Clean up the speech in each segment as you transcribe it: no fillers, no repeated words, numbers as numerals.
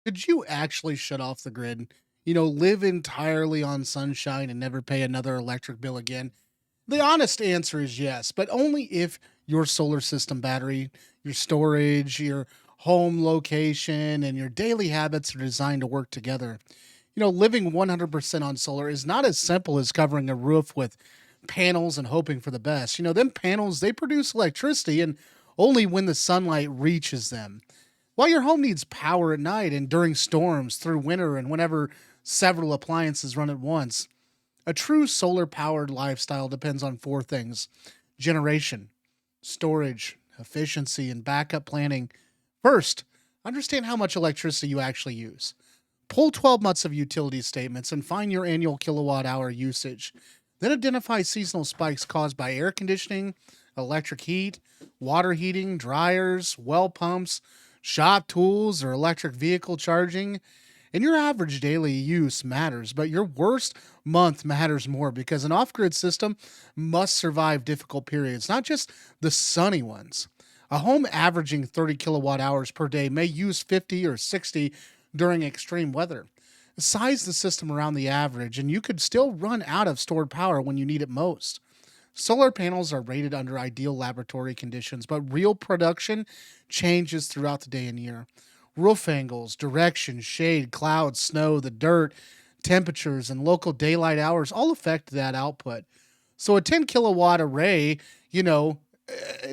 Could you actually shut off the grid? Live entirely on sunshine and never pay another electric bill again? The honest answer is yes, but only if your solar system battery, your storage, your home location, and your daily habits are designed to work together. Living 100% on solar is not as simple as covering a roof with panels and hoping for the best. Them panels, they produce electricity and only when the sunlight reaches them. While your home needs power at night and during storms, through winter, and whenever several appliances run at once, a true solar powered lifestyle depends on four things: generation, storage, efficiency, and backup planning. First, understand how much electricity you actually use. Pull 12 months of utility statements and find your annual kilowatt hour usage. Then identify seasonal spikes caused by air conditioning, electric heat, water heating, dryers, well pumps, shop tools, or electric vehicle charging. And your average daily use matters, but your worst month matters more because an off grid system must survive difficult periods, not just the sunny ones. A home averaging 30 kilowatt hours per day may use 50 or 60 during extreme weather. Size the system around the average, and you could still run out of stored power when you need it most. Solar panels are rated under ideal laboratory conditions, but real production changes throughout the day and year. Roof angles, direction, shade, clouds, snow, the dirt, temperatures, and local daylight hours all affect that output. So a 10 kilowatt array, 10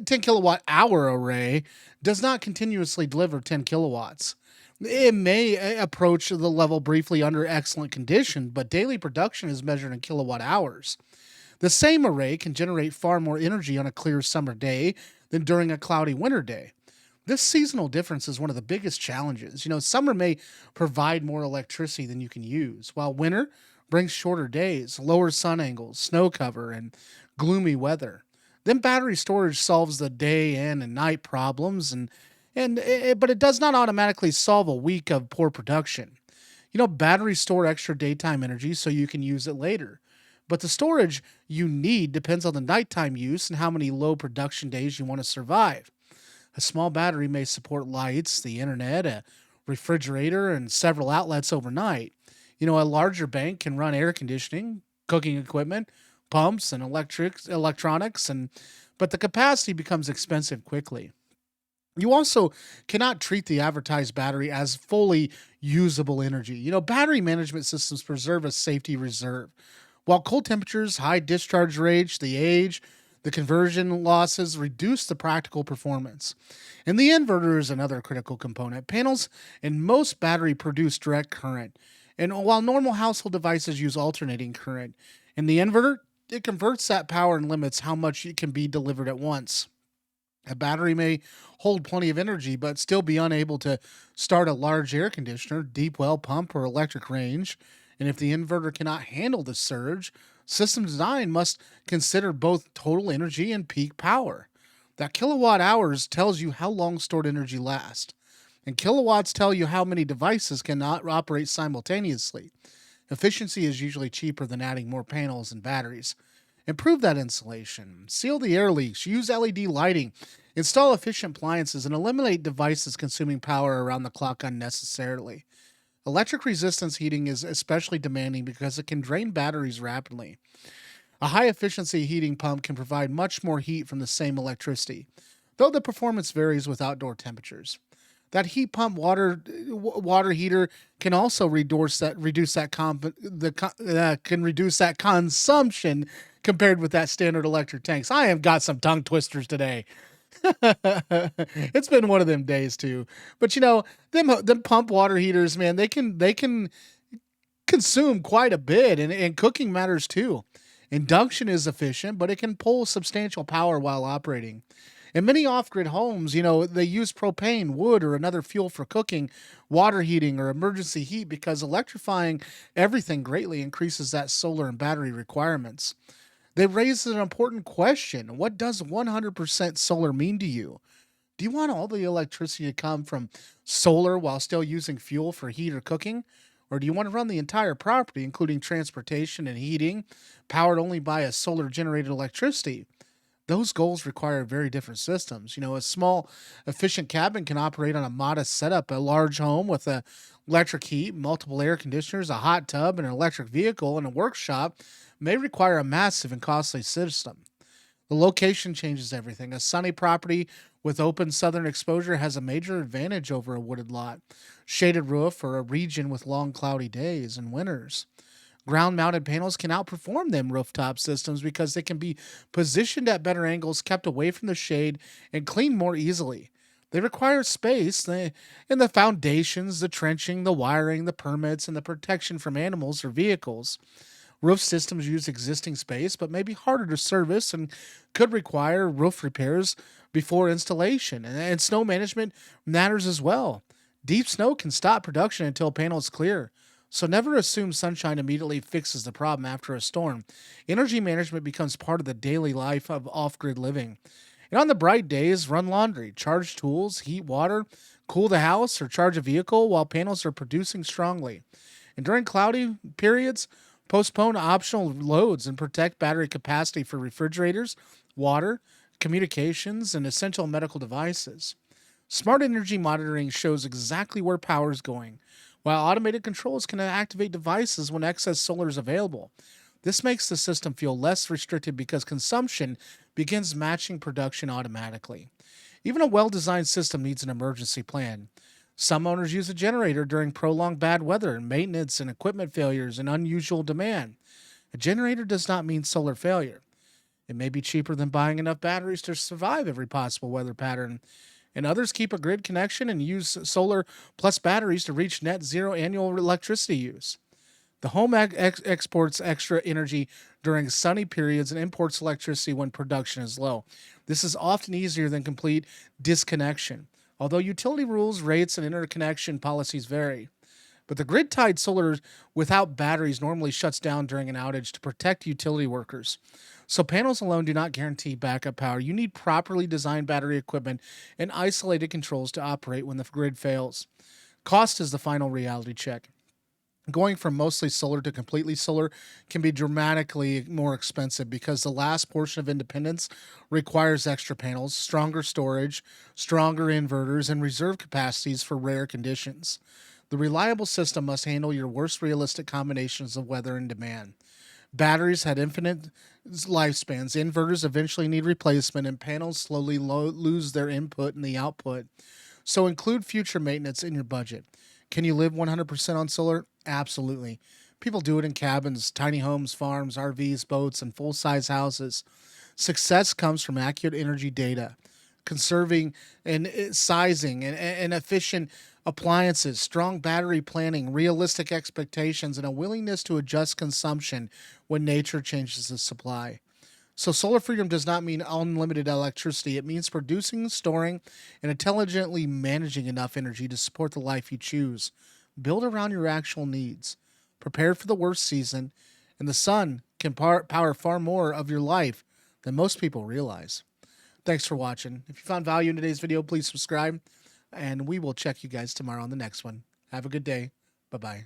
kilowatt hour array does not continuously deliver 10 kilowatts. It may approach the level briefly under excellent condition, but daily production is measured in kilowatt hours. The same array can generate far more energy on a clear summer day than during a cloudy winter day. This seasonal difference is one of the biggest challenges. Summer may provide more electricity than you can use, while winter brings shorter days, lower sun angles, snow cover, and gloomy weather. Then battery storage solves the day in and night problems, but it does not automatically solve a week of poor production. Batteries store extra daytime energy so you can use it later. But the storage you need depends on the nighttime use and how many low production days you want to survive. A small battery may support lights, the internet, a refrigerator, and several outlets overnight. A larger bank can run air conditioning, cooking equipment, pumps, and electronics, and but the capacity becomes expensive quickly. You also cannot treat the advertised battery as fully usable energy. Battery management systems preserve a safety reserve. While cold temperatures, high discharge rates, the age, the conversion losses reduce the practical performance. And the inverter is another critical component. Panels in most battery produce direct current. And while normal household devices use alternating current, in the inverter, it converts that power and limits how much it can be delivered at once. A battery may hold plenty of energy, but still be unable to start a large air conditioner, deep well pump, or electric range. And if the inverter cannot handle the surge, system design must consider both total energy and peak power. That kilowatt hours tells you how long stored energy lasts, and kilowatts tell you how many devices cannot operate simultaneously. Efficiency is usually cheaper than adding more panels and batteries. Improve that insulation, seal the air leaks, use LED lighting, install efficient appliances, and eliminate devices consuming power around the clock unnecessarily. Electric resistance heating is especially demanding because it can drain batteries rapidly. A high efficiency heating pump can provide much more heat from the same electricity, though the performance varies with outdoor temperatures. That heat pump water heater can also reduce that consumption compared with that standard electric tanks. I have got some tongue twisters today. It's been one of them days too. But them pump water heaters, man, they can consume quite a bit, and cooking matters too. Induction is efficient, but it can pull substantial power while operating. In many off-grid homes, they use propane, wood, or another fuel for cooking, water heating, or emergency heat because electrifying everything greatly increases that solar and battery requirements. They raise an important question. What does 100% solar mean to you? Do you want all the electricity to come from solar while still using fuel for heat or cooking? Or do you want to run the entire property, including transportation and heating, powered only by a solar generated electricity? Those goals require very different systems. A small, efficient cabin can operate on a modest setup. A large home with a Electric heat, multiple air conditioners, a hot tub, and an electric vehicle in a workshop may require a massive and costly system. The location changes everything. A sunny property with open southern exposure has a major advantage over a wooded lot, shaded roof, or a region with long cloudy days and winters. Ground mounted panels can outperform them rooftop systems because they can be positioned at better angles, kept away from the shade, and cleaned more easily. They require space in the foundations, the trenching, the wiring, the permits, and the protection from animals or vehicles. Roof systems use existing space but may be harder to service and could require roof repairs before installation. And snow management matters as well. Deep snow can stop production until panels clear. So never assume sunshine immediately fixes the problem after a storm. Energy management becomes part of the daily life of off grid living. And on the bright days, run laundry, charge tools, heat water, cool the house, or charge a vehicle while panels are producing strongly. And during cloudy periods, postpone optional loads and protect battery capacity for refrigerators, water, communications, and essential medical devices. Smart energy monitoring shows exactly where power is going, while automated controls can activate devices when excess solar is available. This makes the system feel less restricted because consumption begins matching production automatically. Even a well designed system needs an emergency plan. Some owners use a generator during prolonged bad weather, maintenance, and equipment failures, and unusual demand. A generator does not mean solar failure. It may be cheaper than buying enough batteries to survive every possible weather pattern. And others keep a grid connection and use solar plus batteries to reach net zero annual electricity use. The home exports extra energy during sunny periods and imports electricity when production is low. This is often easier than complete disconnection, although utility rules, rates, and interconnection policies vary. But the grid tied solar without batteries normally shuts down during an outage to protect utility workers. So panels alone do not guarantee backup power. You need properly designed battery equipment and isolated controls to operate when the grid fails. Cost is the final reality check. Going from mostly solar to completely solar can be dramatically more expensive because the last portion of independence requires extra panels, stronger storage, stronger inverters, and reserve capacities for rare conditions. The reliable system must handle your worst realistic combinations of weather and demand. Batteries had infinite lifespans. Inverters eventually need replacement, and panels slowly lose their input and the output. So include future maintenance in your budget. Can you live 100% on solar? Absolutely. People do it in cabins, tiny homes, farms, RVs, boats, and full size houses. Success comes from accurate energy data, conserving and sizing and efficient appliances, strong battery planning, realistic expectations, and a willingness to adjust consumption when nature changes the supply. So, solar freedom does not mean unlimited electricity. It means producing, storing, and intelligently managing enough energy to support the life you choose. Build around your actual needs. Prepare for the worst season, and the sun can power far more of your life than most people realize. Thanks for watching. If you found value in today's video, please subscribe, and we will check you guys tomorrow on the next one. Have a good day. Bye bye.